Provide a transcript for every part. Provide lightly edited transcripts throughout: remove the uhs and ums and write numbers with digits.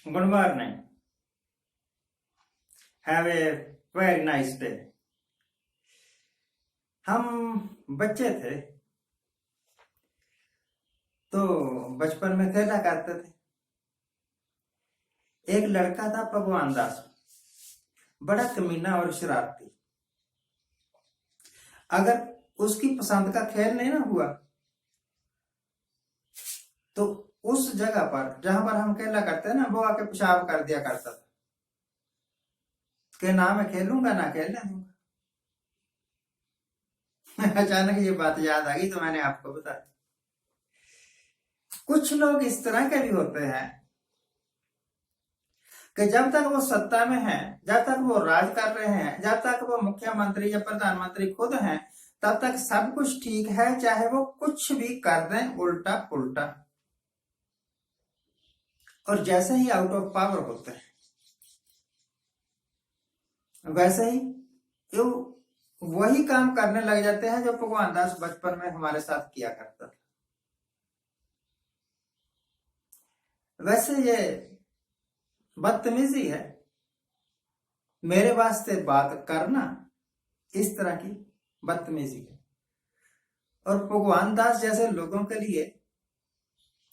Good morning. Have a very nice day. हम बच्चे थे तो बचपन में खेला करते थे। एक लड़का था भगवान दास, बड़ा कमीना और शरारती। अगर उसकी पसंद का खेल नहीं ना हुआ तो उस जगह पर जहां पर हम खेला करते हैं ना, वो आके पेशाब कर दिया करता था कि ना मैं खेलूंगा ना खेलने दूंगा। अचानक ये बात याद आ गई तो मैंने आपको बताया। कुछ लोग इस तरह के भी होते हैं कि जब तक वो सत्ता में हैं, जब तक वो राज कर रहे हैं, जब तक वो मुख्यमंत्री या प्रधानमंत्री खुद हैं, तब तक सब कुछ ठीक है, चाहे वो कुछ भी कर दें उल्टा पुल्टा। और जैसे ही आउट ऑफ पावर होते हैं वैसे ही वो वही काम करने लग जाते हैं जो भगवान दास बचपन में हमारे साथ किया करता था। वैसे ये बदतमीजी है मेरे वास्ते बात करना, इस तरह की बदतमीजी है। और भगवान दास जैसे लोगों के लिए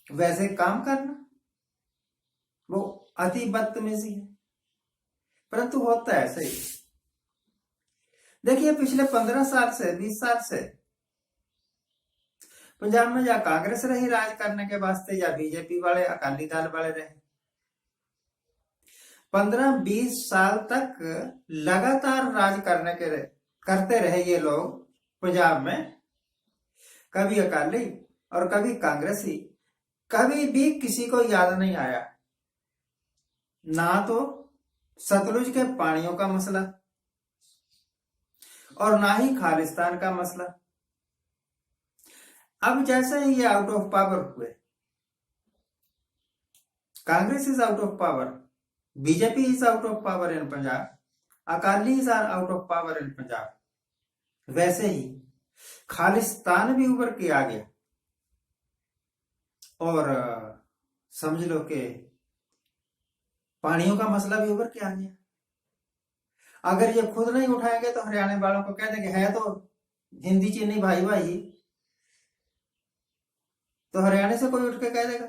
वैसे काम करना वो अति बदतमीजी है, परंतु होता है ऐसे ही। देखिए पिछले 15 साल से 20 साल से पंजाब में या कांग्रेस रही राज करने के वास्ते या बीजेपी वाले अकाली दल वाले रहे। 15-20 साल तक लगातार राज करते रहे ये लोग पंजाब में, कभी अकाली और कभी कांग्रेसी। कभी भी किसी को याद नहीं आया ना तो सतलुज के पानियों का मसला और ना ही खालिस्तान का मसला। अब जैसे ही ये आउट ऑफ पावर हुए, Congress is out of power, BJP is out of power in Punjab, Akali is out of power in Punjab, वैसे ही खालिस्तान भी उभर के आ गया। और समझ लो कि पानियों का मसला भी उभर के आ गया। अगर ये खुद नहीं उठाएंगे तो हरियाणा वालों को कह देंगे है तो हिंदी चीनी भाई भाई, तो हरियाणा से कोई उठ के कह देगा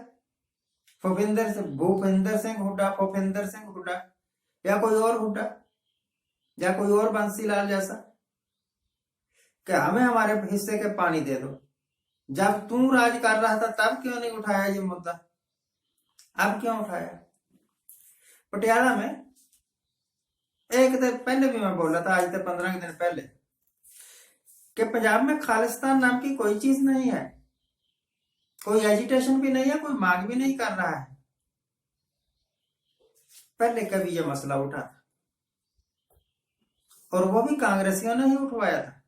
भूपिंदर सिंह हुड्डा, भूपिंदर सिंह हुड्डा, या कोई और हुड्डा, या कोई और बंसीलाल जैसा, कि हमें हमारे हिस्से के पानी दे दो। जब तू राज कर रहा था तब क्यों नहीं उठाया ये मुद्दा, अब क्यों उठाया? पटियाला में एक दिन पहले भी मैं बोला था, आज से 15 दिन पहले, कि पंजाब में खालिस्तान नाम की कोई चीज नहीं है, कोई एजिटेशन भी नहीं है, कोई मांग भी नहीं कर रहा है। पहले कभी यह मसला उठा था और वो भी कांग्रेसियों ने ही उठवाया था।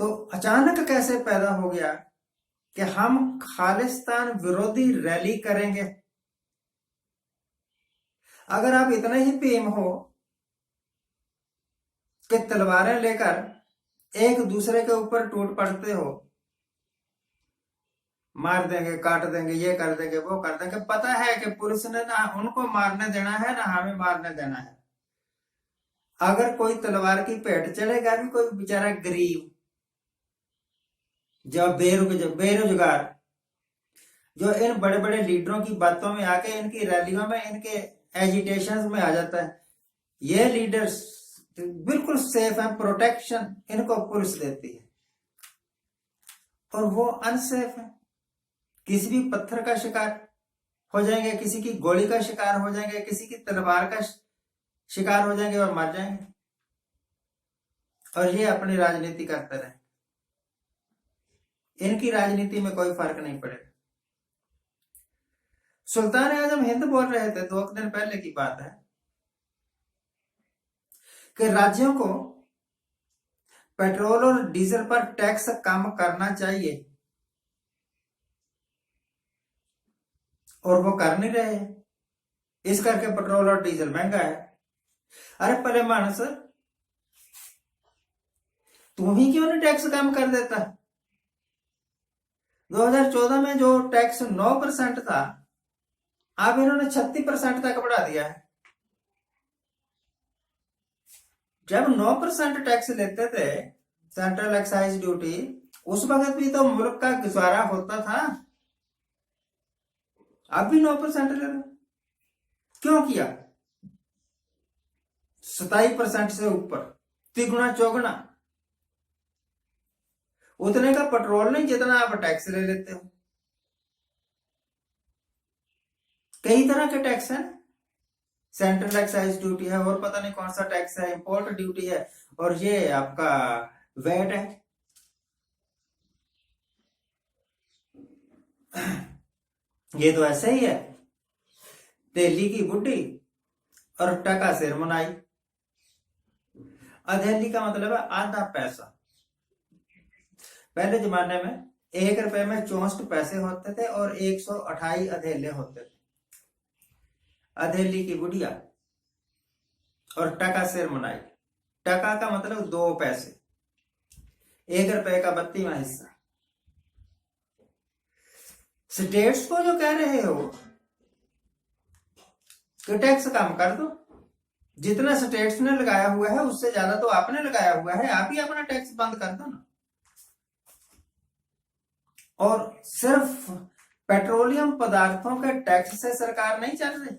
तो अचानक कैसे पैदा हो गया कि हम खालिस्तान विरोधी रैली करेंगे? अगर आप इतने ही भीम हो कि तलवारें लेकर एक दूसरे के ऊपर टूट पड़ते हो, मार देंगे, काट देंगे, ये कर देंगे, वो कर देंगे, पता है कि पुलिस ने ना उनको मारने देना है ना हमें मारने देना है। अगर कोई तलवार की पेट चढ़ेगा भी कोई बेचारा गरीब जो बेरोजगार, जो इन बड़े बड़े लीडरों की बातों में आके इनकी रैलियों में इनके एजिटेशन में आ जाता है, ये लीडर्स बिल्कुल सेफ है, प्रोटेक्शन इनको पुलिस देती है, और वो अनसेफ है, किसी भी पत्थर का शिकार हो जाएंगे, किसी की गोली का शिकार हो जाएंगे, किसी की तलवार का शिकार हो जाएंगे और मर जाएंगे, और ये अपनी राजनीति करते रहे। इनकी राजनीति में कोई फर्क नहीं पड़ेगा। सुल्तान आजम हिंद बोल रहे थे 2 दिन पहले की बात है कि राज्यों को पेट्रोल और डीजल पर टैक्स कम करना चाहिए, और वो कर नहीं रहे, इस करके पेट्रोल और डीजल महंगा है। अरे पहले मानस, तू ही क्यों नहीं टैक्स कम कर देता? 2014 में जो टैक्स 9% था अब इन्होंने 36% तक बढ़ा दिया है। जब 9% टैक्स लेते थे सेंट्रल एक्साइज ड्यूटी, उस वक्त भी तो मुल्क का गुजारा होता था। अब भी 9% ले लो, क्यों किया? 27% से ऊपर, तिगुना चौगुना। उतने का पेट्रोल नहीं जितना आप टैक्स ले लेते हो। कई तरह के टैक्स हैं, सेंट्रल एक्साइज ड्यूटी है, और पता नहीं कौन सा टैक्स है, इंपोर्ट ड्यूटी है, और ये आपका वैट है। ये तो ऐसे ही है, तेली की बुड्ढी और टका सिर मनाई। अधेली का मतलब है आधा पैसा। पहले जमाने में 1 रुपए में 64 पैसे होते थे और 128 अधेले होते थे। अधेली की बुढ़िया और टका सिर मनाई। टका का मतलब 2 पैसे, 1 रुपए का 32वां हिस्सा। स्टेट्स को जो कह रहे हो कि टैक्स कम कर दो, जितना स्टेट्स ने लगाया हुआ है उससे ज्यादा तो आपने लगाया हुआ है, आप ही अपना टैक्स बंद कर दो ना। और सिर्फ पेट्रोलियम पदार्थों के टैक्स से सरकार नहीं चल रही,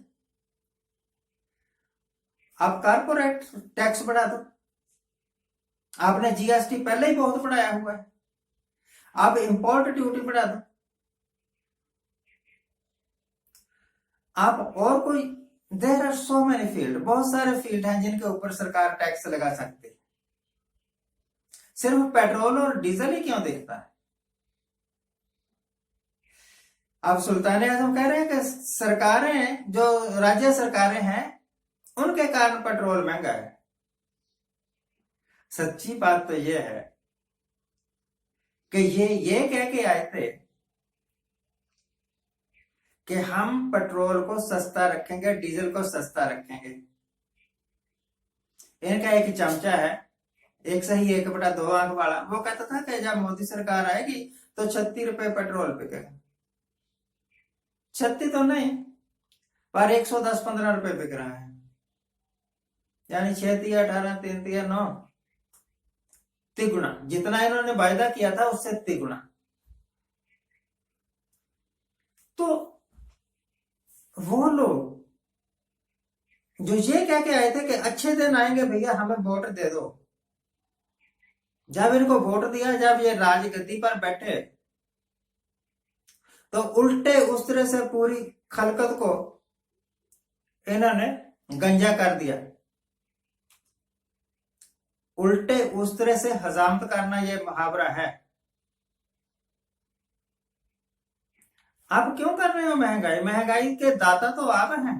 आप कारपोरेट टैक्स बढ़ा दो। आपने जीएसटी पहले ही बहुत बढ़ाया हुआ है, आप इंपोर्ट ड्यूटी बढ़ा दो। आप और कोई, there are so many field, बहुत सारे फील्ड हैं जिनके ऊपर सरकार टैक्स लगा सकती है। सिर्फ पेट्रोल और डीजल ही क्यों देखता है? अब सुल्तान आजम कह रहे हैं कि सरकारें, जो राज्य सरकारें हैं, उनके कारण पेट्रोल महंगा है। सच्ची बात तो यह है कि ये कह के आए थे कि हम पेट्रोल को सस्ता रखेंगे, डीजल को सस्ता रखेंगे। इनका एक चमचा है, 1/1/2 आंक वाला, वो कहता था कि जब मोदी सरकार आएगी तो 36 रुपए पेट्रोल बिकेगा। 36 तो नहीं, पर 110-15 रुपए बिक रहा है, यानी 6×18=9, तिगुना। जितना इन्होंने वायदा किया था उससे तिगुना। तो वो लोग जो ये कह के आए थे कि अच्छे दिन आएंगे भैया, हमें वोट दे दो, जब इनको वोट दिया, जब ये राजगद्दी पर बैठे, तो उल्टे उस तरह से पूरी खलकत को इन्होंने गंजा कर दिया। उल्टे उस तरह से हजामत करना ये मुहावरा है। आप क्यों कर रहे हो महंगाई? महंगाई के दाता तो आप हैं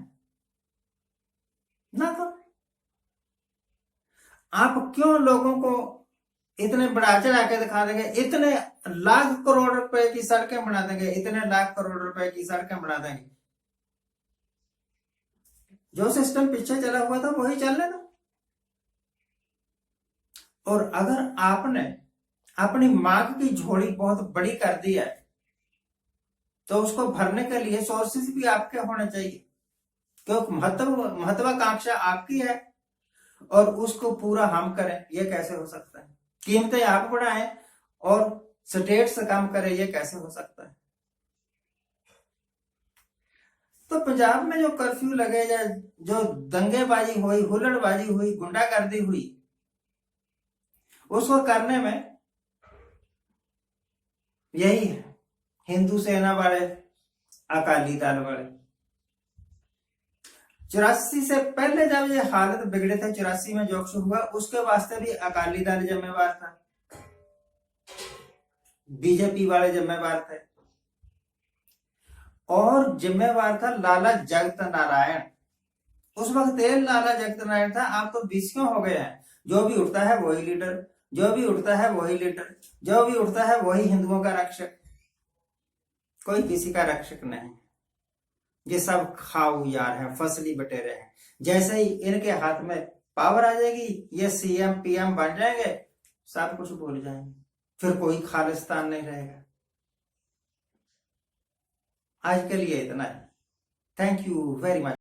ना। तो आप क्यों लोगों को इतने बढ़ा चढ़ा के दिखा देंगे, इतने लाख करोड़ रुपए की सड़कें बना देंगे, इतने लाख करोड़ रुपए की सड़कें बना देंगे? जो सिस्टम पीछे चला हुआ था वही चलने दो। और अगर आपने अपनी मांग की झोली बहुत बड़ी कर दी है, तो उसको भरने के लिए सोर्सेस भी आपके होने चाहिए, क्योंकि महत्वाकांक्षा आपकी है और उसको पूरा हम करें, ये कैसे हो सकता है? कीमतें आप बढ़ाएं और स्टेट्स कम करें, ये कैसे हो सकता है? तो पंजाब में जो कर्फ्यू लगे, या जो दंगेबाजी हुई, हुल्लड़बाजी हुई, गुंडागर्दी हुई, उसको करने में यही है, हिंदू सेना वाले, अकाली दल वाले। 84 से पहले जब ये हालत बिगड़े थे, 84 में जो कुछ हुआ, उसके वास्ते भी अकाली दल जिम्मेवार था, बीजेपी वाले जिम्मेवार थे, और जिम्मेवार था लाला जगत नारायण। उस वक्त लाला जगत नारायण था। आप तो बीसियों हो गए हैं, जो भी उठता है वही लीडर, जो भी उठता है वही लीडर, जो भी उठता है वही हिंदुओं का रक्षक। कोई किसी का रक्षक नहीं, ये सब खाऊ यार हैं, फसली बटेरे हैं। जैसे ही इनके हाथ में पावर आ जाएगी, ये सीएम पीएम बन जाएंगे, सब कुछ भूल जाएंगे, फिर कोई खालिस्तान नहीं रहेगा। आज के लिए इतना है। Thank you very much.